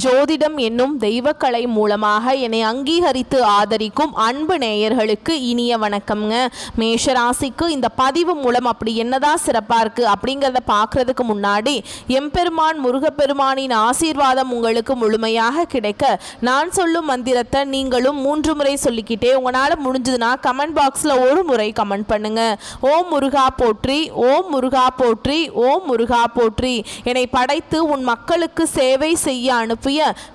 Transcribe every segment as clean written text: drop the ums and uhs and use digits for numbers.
ஜோதிடம் என்னும் தெய்வக்கலை மூலமாக என்னை அங்கீகரித்து ஆதரிக்கும் அன்பு நேயர்களுக்கு இனிய வணக்கம்ங்க. மேஷராசிக்கு இந்த பதிவு மூலம் அப்படி என்னதான் சிறப்பாக இருக்குது அப்படிங்கிறத பார்க்குறதுக்கு முன்னாடி எம்பெருமான் முருகப்பெருமானின் ஆசீர்வாதம் உங்களுக்கு முழுமையாக கிடைக்க நான் சொல்லும் மந்திரத்தை நீங்களும் 3 முறை சொல்லிக்கிட்டே உங்களால் முடிஞ்சதுன்னா கமெண்ட் பாக்ஸில் ஒரு முறை கமெண்ட் பண்ணுங்க. ஓம் முருகா போற்றி, ஓம் முருகா போற்றி, ஓம் முருகா போற்றி. என்னை படைத்து உன் மக்களுக்கு சேவை செய்ய அனுப்பிய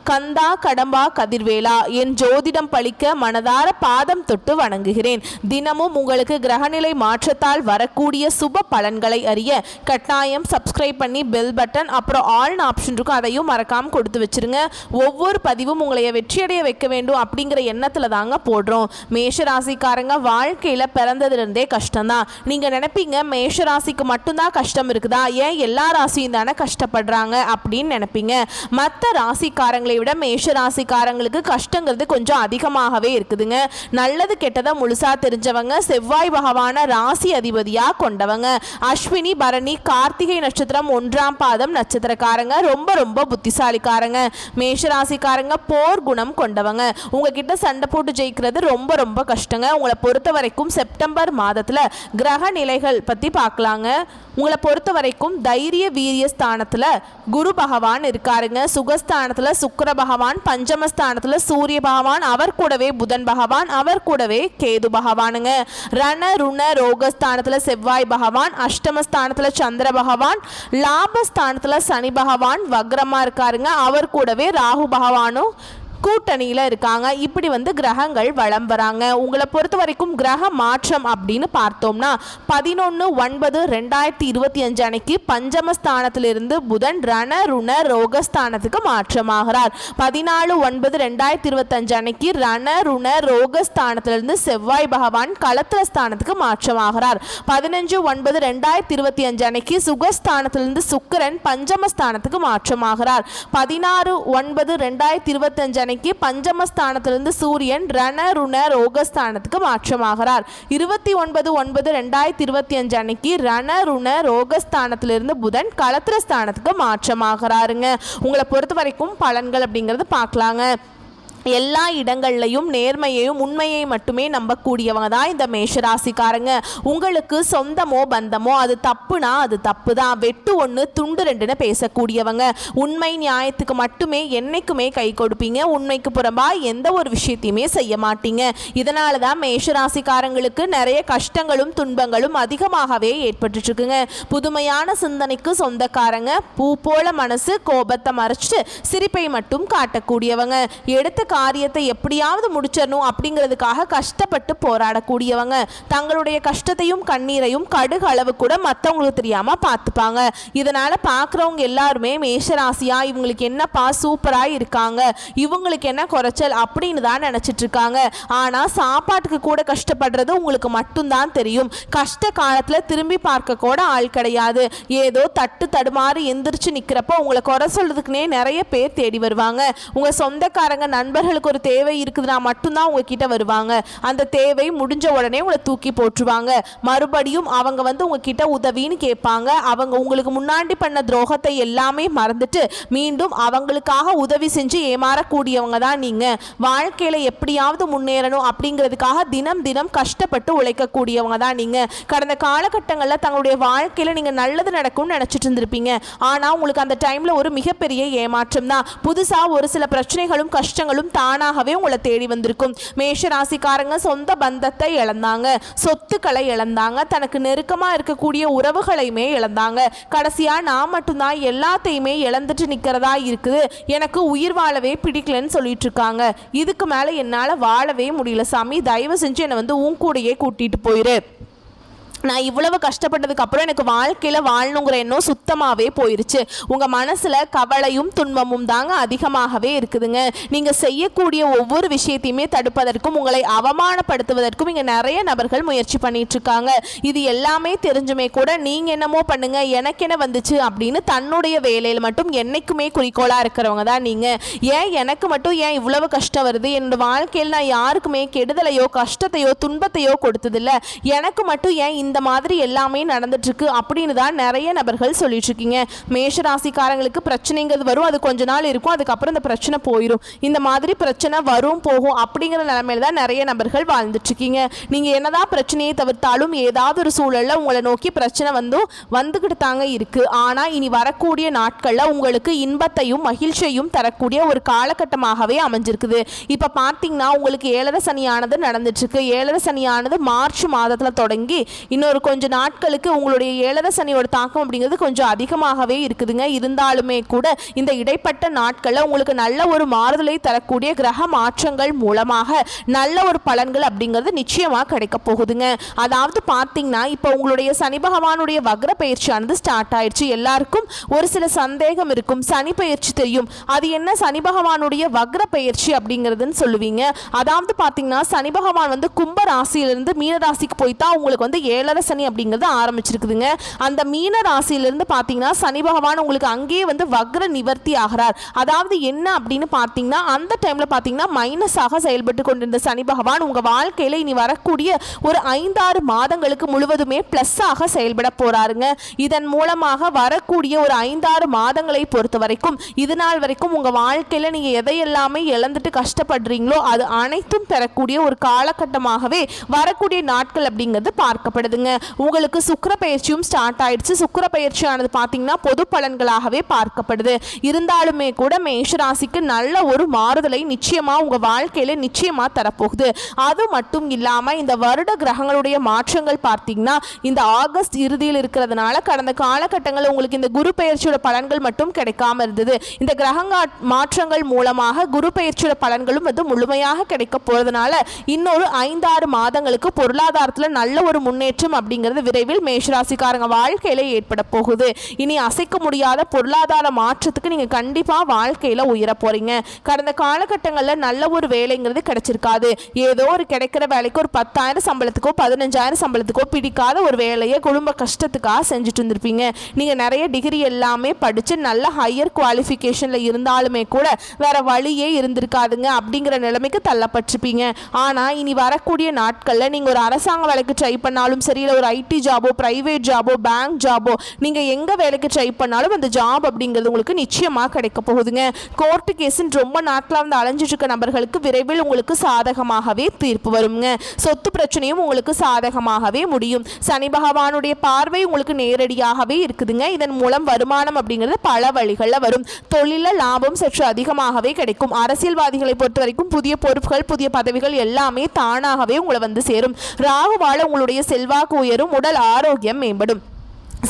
கந்தா கடம்பா கதிர்வேலா என் ஜோதிடம் பழிக்க மனதார பாதம் தொட்டு வணங்குகிறேன். தினமும் உங்களுக்கு கிரகநிலை மாற்றத்தால் வரக்கூடிய சுப பலன்களை அறிய கட்டாயம் சப்ஸ்கிரைப் பண்ணி பெல் பட்டன் அப்புறம் ஆல் ஆப்ஷன் இருக்கும், அதையும் மறக்காம கொடுத்து வச்சிருங்க. ஒவ்வொரு பதிவும் உங்களை வெற்றியடைய வைக்க வேண்டும் அப்படிங்கிற எண்ணத்துல தாங்க போடுறோம். மேஷராசிக்காரங்க வாழ்க்கையில பிறந்ததுலேருந்தே கஷ்டம்தான். நீங்க நினைப்பீங்க மேஷராசிக்கு மட்டும்தான் கஷ்டம் இருக்குதா, ஏன் எல்லா ராசியும் தானே கஷ்டப்படுறாங்க அப்படின்னு நினைப்பீங்க. மற்ற ராசிக்காரங்களை விட மேஷ ராசிக்காரங்களுக்கு கஷ்டங்கிறது கொஞ்சம் அதிகமாகவே இருக்குதுங்க. நல்லது கெட்டதை முழுசா தெரிஞ்சவங்க, செவ்வாய் பகவான ராசி அதிபதியா கொண்டவங்க. அஸ்வினி பரணி கார்த்திகை நட்சத்திரம் 1ஆம் பாதம் நட்சத்திரக்காரங்க, ரொம்ப ரொம்ப புத்திசாலிக்காரங்க. மேஷ ராசிக்காரங்க போர் குணம் கொண்டவங்க. உங்ககிட்ட சண்டை போட்டு ஜெயிக்கிறது ரொம்ப ரொம்ப கஷ்டங்க. உங்களை பொறுத்த வரைக்கும் செப்டம்பர் மாதத்துல கிரக நிலைகள் பத்தி பார்க்கலாங்க. உங்களை பொறுத்த வரைக்கும் தைரிய வீரிய ஸ்தானத்துல குரு பகவான் இருக்காருங்க. சுகஸ்தானத்துல சுக்கிர பகவான், பஞ்சமஸ்தானத்துல சூரிய பகவான், அவர் கூடவே புதன் பகவான், அவர் கூடவே கேது பகவானுங்க. ரண ருண ரோகஸ்தானத்துல செவ்வாய் பகவான், அஷ்டமஸ்தானத்துல சந்திர பகவான், லாபஸ்தானத்துல சனி பகவான் வக்ரமா இருக்காருங்க. அவர் கூடவே ராகு பகவானும் கூட்டணியில் இருக்காங்க. இப்படி கிரகங்கள் வலம் வராங்க. உங்களை பொறுத்த வரைக்கும் கிரக மாற்றம் அப்படின்னு பார்த்தோம்னா 11/9/2025 அன்னைக்கு பஞ்சமஸ்தானத்திலிருந்து புதன் ரண ருண ரோகஸ்தானத்துக்கு மாற்றமாகிறார். 14/9/2025 அன்னைக்கு ரண ருண ரோகஸ்தானத்திலிருந்து செவ்வாய் பகவான் களத்திர ஸ்தானத்துக்கு மாற்றமாகிறார். 15/9/2025 அன்னைக்கு சுகஸ்தானத்திலிருந்து சுக்கிரன் பஞ்சமஸ்தானத்துக்கு மாற்றமாகிறார். 16/9/2025 அன்னைக்கு பஞ்சமஸ்தானத்திலிருந்து சூரியன் ரண ருண ரோகஸ்தானத்துக்கு மாற்றமாகிறார். 29/9/2025 அன்னைக்கு ரண ருண ரோகஸ்தானத்திலிருந்து புதன் களத்திர ஸ்தானத்துக்கு மாற்றமாகிறாருங்க. உங்களை பொறுத்த வரைக்கும் பலன்கள் அப்படிங்கிறது பார்க்கலாங்க. எல்லா இடங்கள்லையும் நேர்மையையும் உண்மையை மட்டுமே நம்பக்கூடியவங்க தான் இந்த மேஷராசிக்காரங்க. உங்களுக்கு சொந்தமோ பந்தமோ அது தப்புனா அது தப்பு தான், வெட்டு 1 துண்டு 2ன்னு பேசக்கூடியவங்க. உண்மை நியாயத்துக்கு மட்டுமே என்னைக்குமே கை கொடுப்பீங்க. உண்மைக்கு புறம்பா எந்த ஒரு விஷயத்தையுமே செய்ய மாட்டீங்க. இதனால தான் மேஷராசிக்காரங்களுக்கு நிறைய கஷ்டங்களும் துன்பங்களும் அதிகமாகவே ஏற்பட்டு இருக்குங்க. புதுமையான சிந்தனைக்கு சொந்தக்காரங்க. பூ போல மனசு, கோபத்தை மறைச்சிட்டு சிரிப்பை மட்டும் காட்டக்கூடியவங்க. எடுத்த காரியத்தை எப்படியாவது முடிச்சிடணும் அப்படிங்கிறதுக்காக கஷ்டப்பட்டு போராடக்கூடியவங்க. தங்களுடைய கஷ்டத்தையும் கண்ணீரையும் கடுகு அளவு கூட மற்றவங்களுக்கு தெரியாம பார்த்துப்பாங்க. இதனால பார்க்குறவங்க எல்லாருமே மேஷராசியா இவங்களுக்கு என்னப்பா சூப்பரா இருக்காங்க, இவங்களுக்கு என்ன குறைச்சல் அப்படின்னு தான் நினைச்சிட்டு இருக்காங்க. ஆனா சாப்பாட்டுக்கு கூட கஷ்டப்படுறது உங்களுக்கு மட்டும்தான் தெரியும். கஷ்ட காலத்துல திரும்பி பார்க்க கூட ஆள் கிடையாது. ஏதோ தட்டு தடுமாறி எந்திரிச்சு நிக்கிறப்ப உங்களை குறை சொல்றதுக்குனே நிறைய பேர் தேடி வருவாங்க. உங்க சொந்தக்காரங்க நண்பர்களுக்கு ஒரு தேவை இருக்குதுன்னா மட்டும்தான் உங்ககிட்ட வருவாங்க. அந்த தேவை முடிஞ்ச உடனே உங்களை தூக்கி போட்டுருவாங்க. மறுபடியும் அவங்க உங்ககிட்ட உதவின்னு கேட்பாங்க. அவங்க உங்களுக்கு முன்னாடி பண்ண துரோகத்தை எல்லாமே மறந்துட்டு மீண்டும் அவங்களுக்காக உதவி செஞ்சு ஏமாறக்கூடியவங்க தான் நீங்க. வாழ்க்கையில எப்படியாவது முன்னேறணும் அப்படிங்கிறதுக்காக தினம் தினம் கஷ்டப்பட்டு உழைக்கக்கூடியவங்க தான் நீங்க. கடந்த காலகட்டங்களில் தங்களுடைய வாழ்க்கையில நீங்க நல்லது நடக்கும்னு நினைச்சிட்டு இருந்திருப்பீங்க. ஆனா உங்களுக்கு அந்த டைம்ல ஒரு மிகப்பெரிய ஏமாற்றம் தான். புதுசா ஒரு சில பிரச்சனைகளும் கஷ்டங்களும் தானாகவே உங்களை தேடி வந்திருக்கும். மேஷ ராசிக்காரங்க சொந்த பந்தத்தை இழந்தாங்க, சொத்துக்களை இழந்தாங்க, தனக்கு நெருக்கமா இருக்கக்கூடிய உறவுகளையுமே இழந்தாங்க. கடைசியா நான் மட்டும்தான் எல்லாத்தையுமே இழந்துட்டு நிக்கிறதா இருக்குது, எனக்கு உயிர் வாழவே பிடிக்கலன்னு சொல்லிட்டு இருக்காங்க. இதுக்கு மேல என்னால வாழவே முடியல சாமி, தயவு செஞ்சு என்னை உன் கூடையே கூட்டிட்டு போயிரு. நான் இவ்வளவு கஷ்டப்பட்டதுக்கு அப்புறம் எனக்கு வாழ்க்கையில் வாழணுங்கிற எண்ணம் சுத்தமாகவே போயிருச்சு. உங்கள் மனசில் கவலையும் துன்பமும் தாங்க அதிகமாகவே இருக்குதுங்க. நீங்கள் செய்யக்கூடிய ஒவ்வொரு விஷயத்தையுமே தடுப்பதற்கும் உங்களை அவமானப்படுத்துவதற்கும் இங்கே நிறைய நபர்கள் முயற்சி பண்ணிட்டு இருக்காங்க. இது எல்லாமே தெரிஞ்சுமே கூட நீங்கள் என்னமோ பண்ணுங்க எனக்கு என்ன வந்துச்சு அப்படின்னு தன்னுடைய வேலையில் மட்டும் என்னைக்குமே குறிக்கோளாக இருக்கிறவங்க தான் நீங்கள். ஏன் எனக்கு மட்டும் ஏன் இவ்வளவு கஷ்டம் வருது, என்னோட வாழ்க்கையில் நான் யாருக்குமே கெடுதலையோ கஷ்டத்தையோ துன்பத்தையோ கொடுத்ததில்லை, எனக்கு மட்டும் ஏன் இந்த இந்த மாதிரி எல்லாமே நடந்துட்டு இருக்கு அப்படின்னு தான் நிறைய நபர்கள் சொல்லிட்டு இருக்கீங்க. மேஷராசிக்காரங்களுக்கு பிரச்சனைங்கிறது வரும், அது கொஞ்ச நாள் இருக்கும், அதுக்கப்புறம் இந்த பிரச்சனை போயிடும். இந்த மாதிரி பிரச்சனை வரும் போகும் அப்படிங்கிற நிலைமையில தான் நிறைய நபர்கள் வாழ்ந்துட்டு இருக்கீங்க. நீங்க என்னதான் பிரச்சனையை தவிர்த்தாலும் ஏதாவது ஒரு சூழல்ல உங்களை நோக்கி பிரச்சனை வந்துகிட்டு தாங்க இருக்கு. ஆனா இனி வரக்கூடிய நாட்கள்ல உங்களுக்கு இன்பத்தையும் மகிழ்ச்சியையும் தரக்கூடிய ஒரு காலகட்டமாகவே அமைஞ்சிருக்குது. இப்ப பாத்தீங்கன்னா உங்களுக்கு 7.5 சனியானது நடந்துட்டு இருக்கு. 7.5 சனியானது மார்ச் மாதத்துல தொடங்கி இன்னொரு கொஞ்ச நாட்களுக்கு உங்களுடைய 7.5 சனியோட தாக்கம் அப்படிங்கிறது கொஞ்சம் அதிகமாகவே இருக்குதுங்க. இருந்தாலுமே கூட இந்த இடைப்பட்ட நாட்கள்ல உங்களுக்கு நல்ல ஒரு மாறுதலை தரக்கூடிய கிரக மாற்றங்கள் மூலமாக நல்ல ஒரு பலன்கள் அப்படிங்கிறது நிச்சயமா கிடைக்க போகுதுங்க. அதாவது பாத்தீங்கன்னா இப்ப உங்களுடைய சனி பகவானுடைய வக்ர பயிற்சியானது ஸ்டார்ட் ஆயிடுச்சு. எல்லாருக்கும் ஒரு சில சந்தேகம் இருக்கும், சனி பயிற்சி தெரியும், அது என்ன சனி பகவானுடைய வக்ர பயிற்சி அப்படிங்கிறதுன்னு சொல்லுவீங்க. அதாவது பாத்தீங்கன்னா சனி பகவான் கும்ப ராசியிலிருந்து மீன ராசிக்கு போய்தான் உங்களுக்கு 7.5 சனி அப்படிங்கிறது ஆரம்பிச்சிருக்குதுங்க. அந்த மீன ராசியிலிருந்து பாத்தீங்கன்னா சனி பகவான் உங்களுக்கு அங்கேயே வக்ர நிவர்த்தி ஆகிறார். அதாவது என்ன அப்படின்னு பாத்தீங்கன்னா அந்த டைம்ல பாத்தீங்கன்னா மைனஸாக செயல்பட்டு கொண்டிருந்த சனி பகவான் உங்க வாழ்க்கையில இனி வரக்கூடிய ஒரு 5-6 மாதங்களுக்கு முழுவதுமே பிளஸ் ஆக செயல்பட போறாருங்க. இதன் மூலமாக வரக்கூடிய ஒரு 5-6 மாதங்களை பொறுத்த வரைக்கும் இது நாள் வரைக்கும் உங்க வாழ்க்கையில நீங்க எதையெல்லாமே இழந்துட்டு கஷ்டப்படுறீங்களோ அது அனைத்தும் பெறக்கூடிய ஒரு காலகட்டமாகவே வரக்கூடிய நாட்கள் அப்படிங்கிறது பார்க்கப்படுதுங்க. உங்களுக்கு சுக்கிர பயிற்சியும் ஸ்டார்ட் ஆயிடுச்சு. சுக்கிர பயிற்சியானது பாத்தீங்கன்னா பொது பலன்களாகவே பார்க்கப்படுது. இருந்தாலுமே கூட மேஷராசிக்கு நல்ல ஒரு மாறுதலை நிச்சயமா உங்க வாழ்க்கையில நிச்சயமா தரப்போகுது. அது மட்டும் இல்லாம இந்த வருட கிரகங்களுடைய மாற்றங்கள் பார்த்தீங்கன்னா இந்த ஆகஸ்ட் இறுதியில் இருக்கிறதுனால கடந்த காலகட்டங்களில் உங்களுக்கு இந்த குரு பயிற்சியோட பலன்கள் மட்டும் கிடைக்காம இருந்தது. இந்த கிரக மாற்றங்கள் மூலமாக குரு பயிற்சியோட பலன்களும் முழுமையாக கிடைக்க போறதுனால இன்னொரு 5-6 மாதங்களுக்கு பொருளாதாரத்தில் நல்ல ஒரு முன்னேற்றம் அப்படிங்கிறது விரைவில் மேஷராசிக்காரங்க வாழ்க்கையில ஏற்பட போகுது. இனி அசைக்க முடியாத பொருளாதார மாற்றத்துக்கு நீங்க கண்டிப்பா வாழ்க்கையில உயர போறீங்க. கடந்த காலகட்டங்களில் நல்ல ஒரு வேலைங்கிறது கிடைச்சிருக்காது. ஏதோ ஒரு கிடைக்கிற வேலைக்கு ஒரு 10,000 சம்பளத்துக்கோ 15,000 சம்பளத்துக்கோ பிடிக்காத ஒரு வேலையை குடும்ப கஷ்டத்துக்காக செஞ்சுட்டு இருந்திருப்பீங்க. நீங்க நிறைய டிகிரி எல்லாமே படிச்சு நல்ல ஹையர் குவாலிஃபிகேஷன்ல இருந்தாலுமே கூட வேற வழியே இருந்திருக்காதுங்க அப்படிங்கிற நிலைமைக்கு தள்ளப்பட்டிருப்பீங்க. ஆனா இனி வரக்கூடிய நாட்கள்ல நீங்க ஒரு அரசாங்க வேலைக்கு ட்ரை பண்ணாலும் சரி, இல்லை ஒரு ஐடி ஜாபோ, பிரைவேட் ஜாபோ, பேங்க் ஜாபோ, நீங்க எங்க வேலைக்கு ட்ரை பண்ணாலும் அந்த ஜாப் அப்படிங்கிறது உங்களுக்கு நிச்சயமா கிடைக்க போகுதுங்க. கோர்ட்டு கேஸ்ன்னு ரொம்ப நாட்களாக அலைஞ்சிட்டு இருக்க நபர்களுக்கு விரைவில் உங்களுக்கு சாதகமாகவே தீர்ப்பு வருங்க. சொத்து பிரச்சனையும் உங்களுக்கு சாதகமாகவே முடியும். சனி பகவானுடைய பார்வை உங்களுக்கு நேரடியாகவே இருக்குதுங்க. இதன் மூலம் வருமானம் அப்படிங்கிறது பல வழிகளில் வரும். தொழில லாபம் சற்று அதிகமாகவே கிடைக்கும். அரசியல்வாதிகளை பொறுத்த வரைக்கும் புதிய பொறுப்புகள், புதிய பதவிகள் எல்லாமே தானாகவே உங்களை சேரும். ராகுவால உங்களுடைய செல்வாக்கு உயரும், உடல் ஆரோக்கியம் மேம்படும்,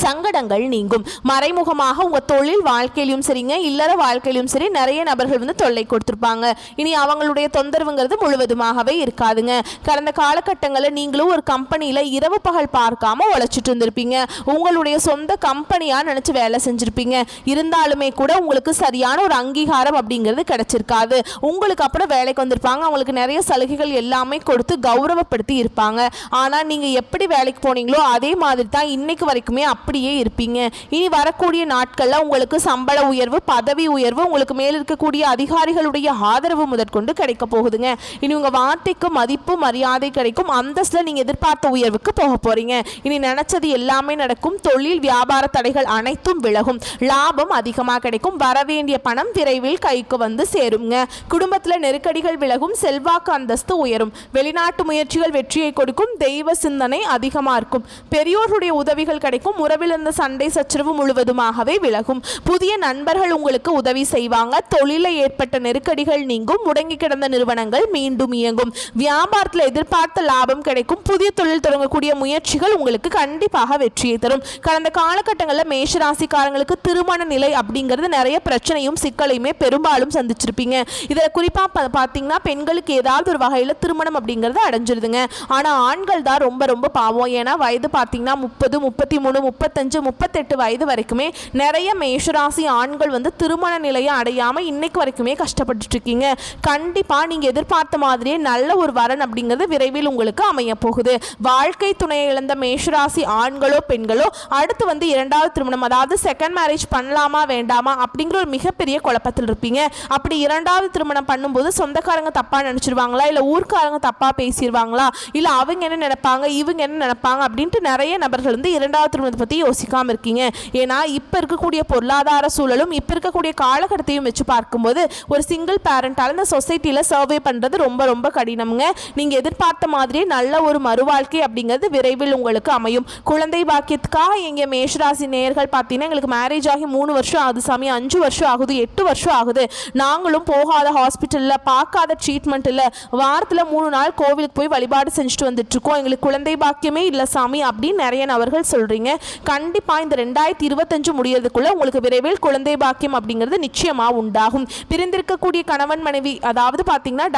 சங்கடங்கள் நீங்கும். மறைமுகமாக உங்க தொழில் வாழ்க்கையிலும் சரிங்க, இல்லற வாழ்க்கையிலும் சரி நிறைய நபர்கள் தொல்லை கொடுத்திருப்பாங்க. இனி அவங்களுடைய தொந்தரவுங்கிறது முழுவதுமாகவே இருக்காதுங்க. கடந்த காலகட்டங்களில் நீங்களும் ஒரு கம்பெனியில இரவு பகல் பார்க்காம உழைச்சிட்டு இருந்திருப்பீங்க. உங்களுடைய சொந்த கம்பெனியா நினைச்சு வேலை செஞ்சிருப்பீங்க. இருந்தாலுமே கூட உங்களுக்கு சரியான ஒரு அங்கீகாரம் அப்படிங்கிறது கிடைச்சிருக்காது. உங்களுக்கு அப்புறம் வேலைக்கு வந்திருப்பாங்க, அவங்களுக்கு நிறைய சலுகைகள் எல்லாமே கொடுத்து கௌரவப்படுத்தி இருப்பாங்க. ஆனா நீங்க எப்படி வேலைக்கு போனீங்களோ அதே மாதிரி தான் இன்னைக்கு வரைக்குமே அப்படியே இருப்பீங்க. இனி வரக்கூடிய நாட்கள்ல உங்களுக்கு சம்பள உயர்வு, பதவி உயர்வு, உங்களுக்கு மேல் இருக்கக்கூடிய அதிகாரிகளுடைய ஆதரவு முதற்கொண்டு கிடைக்க போகுதுங்க. இனி உங்க வார்த்தைக்கு மதிப்பு மரியாதை கிடைக்கும். அந்தஸ்துல நீங்க எதிர்பார்த்த உயர்வுக்கு போக போறீங்க. இனி நினைச்சது எல்லாமே நடக்கும். தொழில் வியாபார தடைகள் அனைத்தும் விலகும். லாபம் அதிகமாக கிடைக்கும். வரவேண்டிய பணம் விரைவில் கைக்கு சேருங்க. குடும்பத்துல நெருக்கடிகள் விலகும். செல்வாக்கு அந்தஸ்து உயரும். வெளிநாட்டு முயற்சிகள் வெற்றியை கொடுக்கும். தெய்வ சிந்தனை அதிகமா இருக்கும். பெரியோருடைய உதவிகள் கிடைக்கும். உறவில் இருந்த சண்டை சச்சரவு முழுவதுமாகவே விலகும். புதிய நண்பர்கள் உங்களுக்கு உதவி செய்வாங்க. தொழிலில் ஏற்பட்ட நெருக்கடிகள் நீங்கும். முடங்கி கிடந்த நிறுவனங்கள் மீண்டும் இயங்கும். வியாபாரத்தில் எதிர்பார்த்த லாபம் கிடைக்கும். புதிய தொழில் தொடங்கக்கூடிய முயற்சிகள் உங்களுக்கு கண்டிப்பாக வெற்றியை தரும். கடந்த காலகட்டங்களில் மேஷராசிக்காரங்களுக்கு திருமண நிலை அப்படிங்கிறது நிறைய பிரச்சனையும் சிக்கலையுமே பெரும்பாலும் சந்திச்சிருப்பீங்க. இதில் குறிப்பாக பார்த்தீங்கன்னா பெண்களுக்கு ஏதாவது ஒரு வகையில் திருமணம் அப்படிங்கிறது அடைஞ்சிருதுங்க. ஆனால் ஆண்கள் தான் ரொம்ப ரொம்ப பாவம். ஏன்னா வயது பார்த்தீங்கன்னா 30, 33, 35-38 வயது வரைக்குமே நிறைய மேஷராசி ஆண்கள் வந்து திருமண நிலையை அடையாமல் இன்னைக்கு வரைக்குமே கஷ்டப்பட்டுட்டு இருக்கீங்க. கண்டிப்பாக நீங்கள் எதிர்பார்த்த மாதிரியே நல்ல ஒரு வரன் அப்படிங்கிறது விரைவில் உங்களுக்கு அமைய போகுது. வாழ்க்கை துணையை இழந்த மேஷராசி ஆண்களோ பெண்களோ அடுத்து வந்து இரண்டாவது திருமணம், அதாவது செகண்ட் மேரேஜ் பண்ணலாமா வேண்டாமா அப்படிங்கிற ஒரு மிகப்பெரிய குழப்பத்தில் இருப்பீங்க. அப்படி இரண்டாவது திருமணம் பண்ணும்போது சொந்தக்காரங்க தப்பா நினைச்சிருவாங்களா, இல்ல ஊர்க்காரங்க தப்பா பேசிடுவாங்களா, இல்ல அவங்க என்ன நினைப்பாங்க இவங்க என்ன நினைப்பாங்க அப்படின்ட்டு நிறைய நபர்கள் வந்து இரண்டாவது திருமணத்தை பத்தி யோசிக்காம இருக்கீங்க. ஏன்னா இப்ப இருக்கக்கூடிய பொருளாதார சூழலும் இப்ப இருக்கக்கூடிய காலகட்டத்தையும் வச்சு பார்க்கும்போது ஒரு சிங்கிள் பேரண்டால இந்த சொசைட்டில சர்வே பண்றது ரொம்ப ரொம்ப கடினம்ங்க. நீங்க எதிர்பார்த்த மாதிரியே நல்ல ஒரு மறுவாழ்க்கை அப்படிங்கிறது விரைவில் உங்களுக்கு அமையும். குழந்தை பாக்கியத்துக்காக எங்க மேஷராசி நேயர்கள் பார்த்தீங்கன்னா எங்களுக்கு மேரேஜ் ஆகி 3 வருஷம் ஆகுது சாமி, 5 வருஷம் ஆகுது, 8 வருஷம் ஆகுது, நாங்களும் போகாத ஹாஸ்பிட்டலில் பார்க்காத ட்ரீட்மெண்ட் இல்லை, வாரத்தில் 3 நாள் கோவிலுக்கு போய் வழிபாடு செஞ்சுட்டு வந்துட்டு இருக்கோம், எங்களுக்கு குழந்தை பாக்கியமே இல்லை சாமி அப்படின்னு நிறைய நபர்கள் சொல்கிறீங்க. கண்டிப்பாக இந்த 2025 முடியறதுக்குள்ள உங்களுக்கு விரைவில் குழந்தை பாக்கியம் அப்படிங்கிறது நிச்சயமாக உண்டாகும். பிரிந்திருக்கக்கூடிய கணவன் மனைவி, அதாவது பார்த்தீங்கன்னா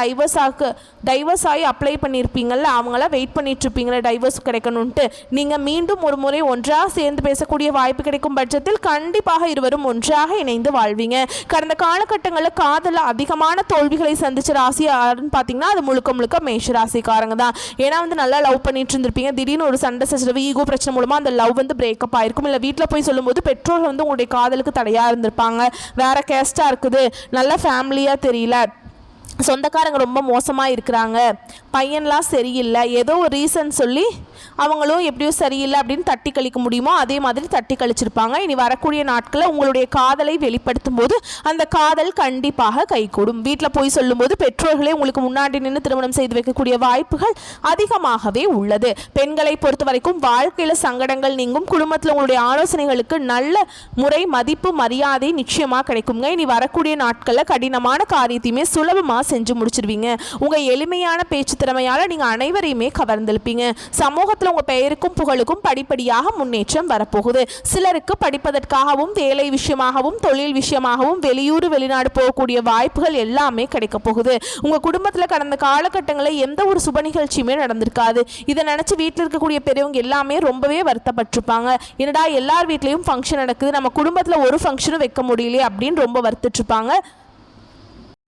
டைவர்ஸ் ஆகி அப்ளை பண்ணியிருப்பீங்கள்ல, அவங்களாம் வெயிட் பண்ணிட்டு இருப்பீங்களா டைவர்ஸ் கிடைக்கணும்ட்டு, நீங்கள் மீண்டும் ஒரு முறை ஒன்றாக சேர்ந்து பேசக்கூடிய வாய்ப்பு கிடைக்கும் பட்சத்தில் கண்டிப்பாக இருவரும் ஒன்றாக இணைந்து வாழ்வீங்க. கடந்த காலகட்டங்களில் காதல அதிகமான தோல்விகளை சந்திச்ச ராசி யாருன்னு பார்த்தீங்கன்னா அது முழுக்க முழுக்க மேஷ ராசிக்காரங்க தான். ஏன்னா வந்து நல்லா லவ் பண்ணிட்டு இருந்திருப்பீங்க, திடீர்னு ஒரு சண்டை சச்சரவு ஈகோ பிரச்சனை மூலமாக அந்த லவ் வந்து பிரேக்கப் ஆயிருக்கும். இல்லை வீட்டில் போய் சொல்லும்போது பெற்றோர்கள் வந்து உங்களுடைய காதலுக்கு தடையாக இருந்திருப்பாங்க, வேற கேஸ்டாக இருக்குது, நல்ல ஃபேமிலியாக தெரியல, சொந்தக்காரங்க ரொம்ப மோசமாக இருக்கிறாங்க, பையன்லாம் சரியில்லை, ஏதோ ஒரு ரீசன் சொல்லி அவங்களும் எப்படியோ சரியில்லை அப்படின்னு தட்டி கழிக்க முடியுமோ அதே மாதிரி தட்டி கழிச்சிருப்பாங்க. இனி வரக்கூடிய நாட்களில் உங்களுடைய காதலை வெளிப்படுத்தும் போது அந்த காதல் கண்டிப்பாக கைகூடும். வீட்டில் போய் சொல்லும்போது பெற்றோர்களே உங்களுக்கு முன்னாடி நின்று திருமணம் செய்து வைக்கக்கூடிய வாய்ப்புகள் அதிகமாகவே உள்ளது. பெண்களை பொறுத்த வரைக்கும் வாழ்க்கையில் சங்கடங்கள் நீங்கும், குடும்பத்தில் உங்களுடைய ஆலோசனைகளுக்கு நல்ல முறை மதிப்பு மரியாதை நிச்சயமாக கிடைக்குங்க. இனி வரக்கூடிய நாட்களில் கடினமான காரியத்தையுமே சுலபமாக செஞ்சு முடிச்சிருவீங்க. உங்கள் எளிமையான பேச்சு திறமையால் நீங்கள் அனைவரையுமே கவர்ந்திருப்பீங்க. சமூகத்தில் உங்கள் பெயருக்கும் புகழுக்கும் படிப்படியாக முன்னேற்றம் வரப்போகுது. சிலருக்கு படிப்பதற்காகவும் வேலை விஷயமாகவும் தொழில் விஷயமாகவும் வெளியூர் வெளிநாடு போகக்கூடிய வாய்ப்புகள் எல்லாமே கிடைக்க போகுது. உங்கள் குடும்பத்தில் கடந்த காலகட்டங்களில் எந்த ஒரு சுப நிகழ்ச்சியுமே நடந்திருக்காது. இதை நினச்சி வீட்டில் இருக்கக்கூடிய பெரியவங்க எல்லாமே ரொம்பவே வருத்தப்பட்டிருப்பாங்க. என்னடா எல்லார் வீட்லேயும் ஃபங்க்ஷன் நடக்குது, நம்ம குடும்பத்தில் ஒரு ஃபங்க்ஷனும் வைக்க முடியலையே அப்படின்னு ரொம்ப வருத்திட்டுருப்பாங்க,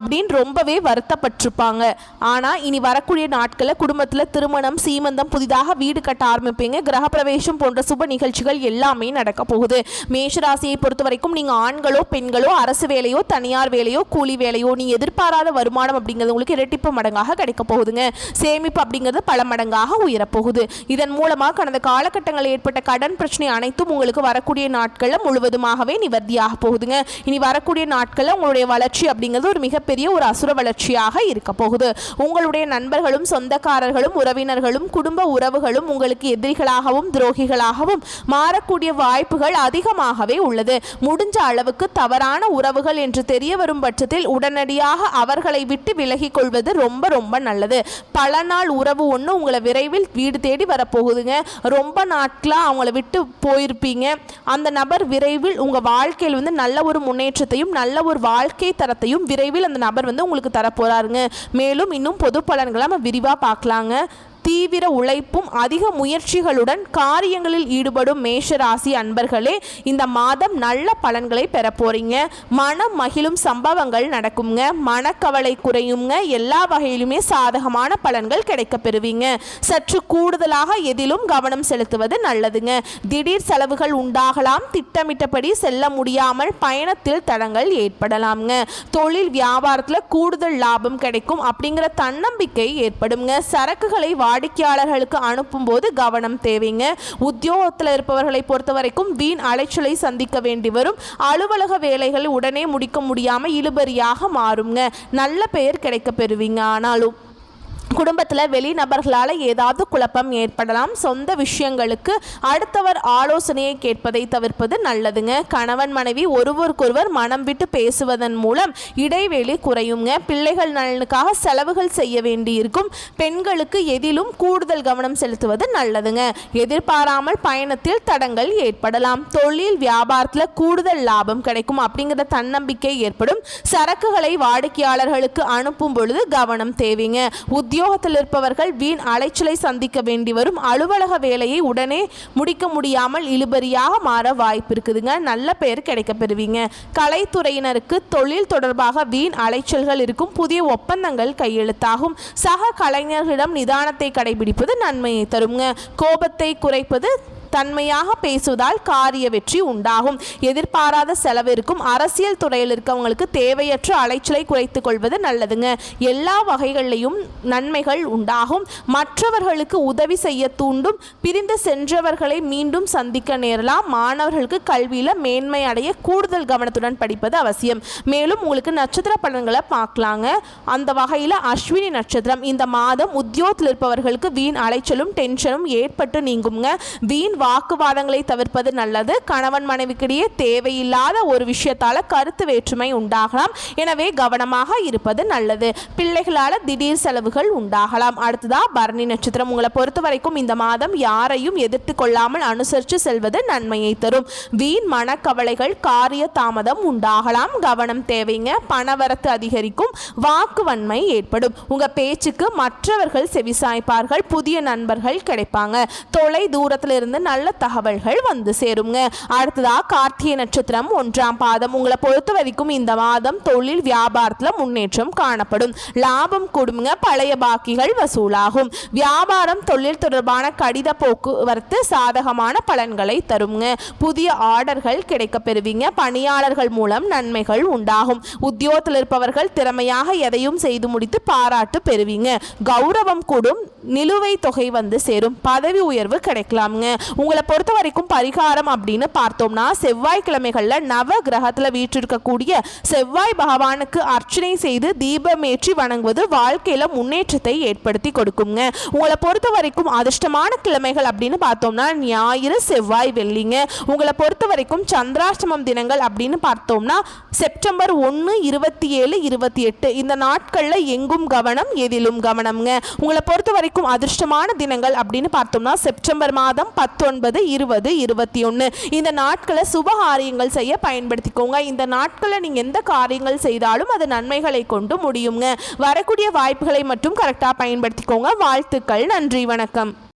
அப்படின்னு ரொம்பவே வருத்தப்பட்டிருப்பாங்க. ஆனால் இனி வரக்கூடிய நாட்களில் குடும்பத்தில் திருமணம், சீமந்தம், புதிதாக வீடு கட்ட ஆரம்பிப்பீங்க. கிரகப்பிரவேசம் போன்ற சுப நிகழ்ச்சிகள் எல்லாமே நடக்க போகுது. மேஷராசியை பொறுத்த வரைக்கும் நீங்கள் ஆண்களோ பெண்களோ அரசு வேலையோ தனியார் வேலையோ கூலி வேலையோ நீங்கள் எதிர்பாராத வருமானம் அப்படிங்கிறது உங்களுக்கு இரட்டிப்பு மடங்காக கிடைக்க போகுதுங்க. சேமிப்பு அப்படிங்கிறது பல மடங்காக உயரப்போகுது. இதன் மூலமாக கடந்த காலகட்டங்களில் ஏற்பட்ட கடன் பிரச்சனை அனைத்தும் உங்களுக்கு வரக்கூடிய நாட்களில் முழுவதுமாகவே நிவர்த்தியாக போகுதுங்க. இனி வரக்கூடிய நாட்களில் உங்களுடைய வளர்ச்சி அப்படிங்கிறது ஒரு மிக பெரிய ஒரு அசுர வளர்ச்சியாக இருக்க போகுது. உங்களுடைய நண்பர்களும் சொந்தக்காரர்களும் உறவினர்களும் குடும்ப உறவுகளும் உங்களுக்கு எதிரிகளாகவும் துரோகிகளாகவும் மாறக்கூடிய வாய்ப்புகள் அதிகமாகவே உள்ளது. முடிஞ்ச அளவுக்கு தவறான உறவுகள் என்று தெரிய வரும் பட்சத்தில் உடனடியாக அவர்களை விட்டு விலகிக் கொள்வது ரொம்ப ரொம்ப நல்லது. பல நாள் உறவு ஒன்று உங்களை விரைவில் வீடு தேடி வரப்போகுதுங்க. ரொம்ப நாட்களாக அவங்கள விட்டு போயிருப்பீங்க. அந்த நபர் விரைவில் உங்கள் வாழ்க்கையில் வந்து நல்ல ஒரு முன்னேற்றத்தையும் நல்ல ஒரு வாழ்க்கை தரத்தையும் விரைவில் அந்த நபர் வந்து உங்களுக்கு தரப்போறாருங்க. மேலும் இன்னும் பொது பலன்களை நம்ம விரிவாக பார்க்கலாங்க. தீவிர உழைப்பும் அதிக முயற்சிகளுடன் காரியங்களில் ஈடுபடும் மேஷராசி அன்பர்களே இந்த மாதம் நல்ல பலன்களை பெற போறீங்க. மனம் மகிழும் சம்பவங்கள் நடக்குங்க, மனக்கவலை குறையுங்க, எல்லா வகையிலுமே சாதகமான பலன்கள் கிடைக்க பெறுவீங்க. சற்று கூடுதலாக எதிலும் கவனம் செலுத்துவது நல்லதுங்க. திடீர் செலவுகள் உண்டாகலாம், திட்டமிட்டபடி செல்ல முடியாமல் பயணத்தில் தடங்கள் ஏற்படலாம்ங்க. தொழில் வியாபாரத்தில் கூடுதல் லாபம் கிடைக்கும் அப்படிங்கிற தன்னம்பிக்கை ஏற்படுங்க. சரக்குகளை வாடிக்கையாளர்களுக்கு அனுப்பும் போது கவனம் தேவைங்க. உத்தியோகத்தில் இருப்பவர்களை பொறுத்த வரைக்கும் வீண் அலைச்சலை சந்திக்க வேண்டி வரும். அலுவலக வேலைகளை உடனே முடிக்க முடியாமல் இழுபறியாக மாறுங்க. நல்ல பெயர் கிடைக்க பெறுவீங்க. ஆனாலும் குடும்பத்தில் வெளிநபர்களால் ஏதாவது குழப்பம் ஏற்படலாம். சொந்த விஷயங்களுக்கு அடுத்தவர் ஆலோசனையை கேட்பதை தவிர்ப்பது நல்லதுங்க. கணவன் மனைவி ஒருவருக்கொருவர் மனம் விட்டு பேசுவதன் மூலம் இடைவெளி குறையுங்க. பிள்ளைகள் நலனுக்காக செலவுகள் செய்ய வேண்டியிருக்கும். பெண்களுக்கு எதிலும் கூடுதல் கவனம் செலுத்துவது நல்லதுங்க. எதிர்பாராமல் பயணத்தில் தடங்கள் ஏற்படலாம். தொழில் வியாபாரத்தில் கூடுதல் லாபம் கிடைக்கும் அப்படிங்கிற தன்னம்பிக்கை ஏற்படும். சரக்குகளை வாடிக்கையாளர்களுக்கு அனுப்பும் பொழுது கவனம் தேவைங்க. உத்தியோகத்தில் இருப்பவர்கள் வீண் அலைச்சலை சந்திக்க வேண்டி வரும். அலுவலக வேலையை உடனே முடிக்க முடியாமல் இழுபறியாக மாற வாய்ப்பு இருக்குதுங்க. நல்ல பெயர் கிடைக்க பெறுவீங்க. கலைத்துறையினருக்கு தொழில் தொடர்பாக வீண் அலைச்சல்கள் இருக்கும். புதிய ஒப்பந்தங்கள் கையெழுத்தாகும். சக கலைஞர்களிடம் நிதானத்தை கடைபிடிப்பது நன்மையை தருங்க. கோபத்தை குறைப்பது, தன்மையாக பேசுவதால் காரிய வெற்றி உண்டாகும். எதிர்பாராத செலவு இருக்கும். அரசியல் துறையில் இருக்கவங்களுக்கு தேவையற்ற அலைச்சலை குறைத்து கொள்வது நல்லதுங்க. எல்லா வகைகளிலையும் நன்மைகள் உண்டாகும். மற்றவர்களுக்கு உதவி செய்ய தூண்டும். பிரிந்து சென்றவர்களை மீண்டும் சந்திக்க நேரலாம். மாணவர்களுக்கு கல்வியில் மேன்மை அடைய கூடுதல் கவனத்துடன் படிப்பது அவசியம். மேலும் உங்களுக்கு நட்சத்திர பலன்களை பார்க்கலாங்க. அந்த வகையில் அஸ்வினி நட்சத்திரம் இந்த மாதம் உத்தியோகத்தில் இருப்பவர்களுக்கு வீண் அலைச்சலும் டென்ஷனும் ஏற்பட்டு நீங்குங்க. வீண் வாக்குவாதங்களை தவிர்ப்பது நல்லது. கணவன் மனைவிக்கிடையே தேவையில்லாத ஒரு விஷயத்தால கருத்து வேற்றுமை உண்டாகலாம். எனவே கவனமாக இருப்பது நல்லது. பிள்ளைகளால் திடீர் செலவுகள் உண்டாகலாம். அடுத்ததா பரணி நட்சத்திரம். உங்களை பொறுத்த வரைக்கும் இந்த மாதம் யாரையும் எதிர்த்து கொள்ளாமல் அனுசரித்து செல்வது நன்மையை தரும். வீண் மனக்கவலைகள், காரிய தாமதம் உண்டாகலாம். கவனம் தேவைங்க. பணவரத்து அதிகரிக்கும். வாக்குவன்மை ஏற்படும். உங்க பேச்சுக்கு மற்றவர்கள் செவிசாய்ப்பார்கள். புதிய நண்பர்கள் கிடைப்பாங்க. தொலை தூரத்தில் இருந்து நல்ல தகவல்கள் வந்து சேருங்க. அடுத்ததா கார்த்திகை நட்சத்திரம் 1ஆம் பாதம். உங்களை பொறுத்த வரைக்கும் இந்த மாதம் தொழில் வியாபாரத்தில் முன்னேற்றம் காணப்படும். லாபம் கூடுங்க. பழைய பாக்கிகள் வசூலாகும். வியாபாரம் தொழில் தொடர்பான கடித போக்குவரத்து சாதகமான பலன்களை தருங்க. புதிய ஆர்டர்கள் கிடைக்க பெறுவீங்க. பணியாளர்கள் மூலம் நன்மைகள் உண்டாகும். உத்தியோகத்தில் இருப்பவர்கள் திறமையாக எதையும் செய்து முடித்து பாராட்டு பெறுவீங்க. கௌரவம் கூடும். நிலுவை தொகை வந்து சேரும். பதவி உயர்வு கிடைக்கலாமுங்க. உங்களை பொறுத்த வரைக்கும் பரிகாரம் அப்படின்னு பார்த்தோம்னா செவ்வாய்க்கிழமைகளில் நவ கிரகத்தில் வீற்றிருக்கக்கூடிய செவ்வாய் பகவானுக்கு அர்ச்சனை செய்து தீபமேற்றி வணங்குவது வாழ்க்கையில் முன்னேற்றத்தை ஏற்படுத்தி கொடுக்குங்க. உங்களை பொறுத்த வரைக்கும் அதிர்ஷ்டமான கிழமைகள் அப்படின்னு பார்த்தோம்னா ஞாயிறு, செவ்வாய், வெள்ளிங்க. உங்களை பொறுத்த வரைக்கும் சந்திராஷ்டமம் தினங்கள் அப்படின்னு பார்த்தோம்னா செப்டம்பர் 1, 27, 28 இந்த நாட்களில் எங்கும் கவனம், எதிலும் கவனம்ங்க. உங்களை பொறுத்த வரைக்கும் அதிர்ஷ்டமான தினங்கள் அப்படின்னு பார்த்தோம்னா செப்டம்பர் மாதம் 19, 20, 21 இந்த நாட்களை சுபகாரியங்கள் செய்ய பயன்படுத்திக்கோங்க. இந்த நாட்களில் நீங்கள் எந்த காரியங்கள் செய்தாலும் அது நன்மைகளை கொண்டு முடியுங்க. வரக்கூடிய வாய்ப்புகளை மட்டும் கரெக்டாக பயன்படுத்திக்கோங்க. வாழ்த்துக்கள். நன்றி, வணக்கம்.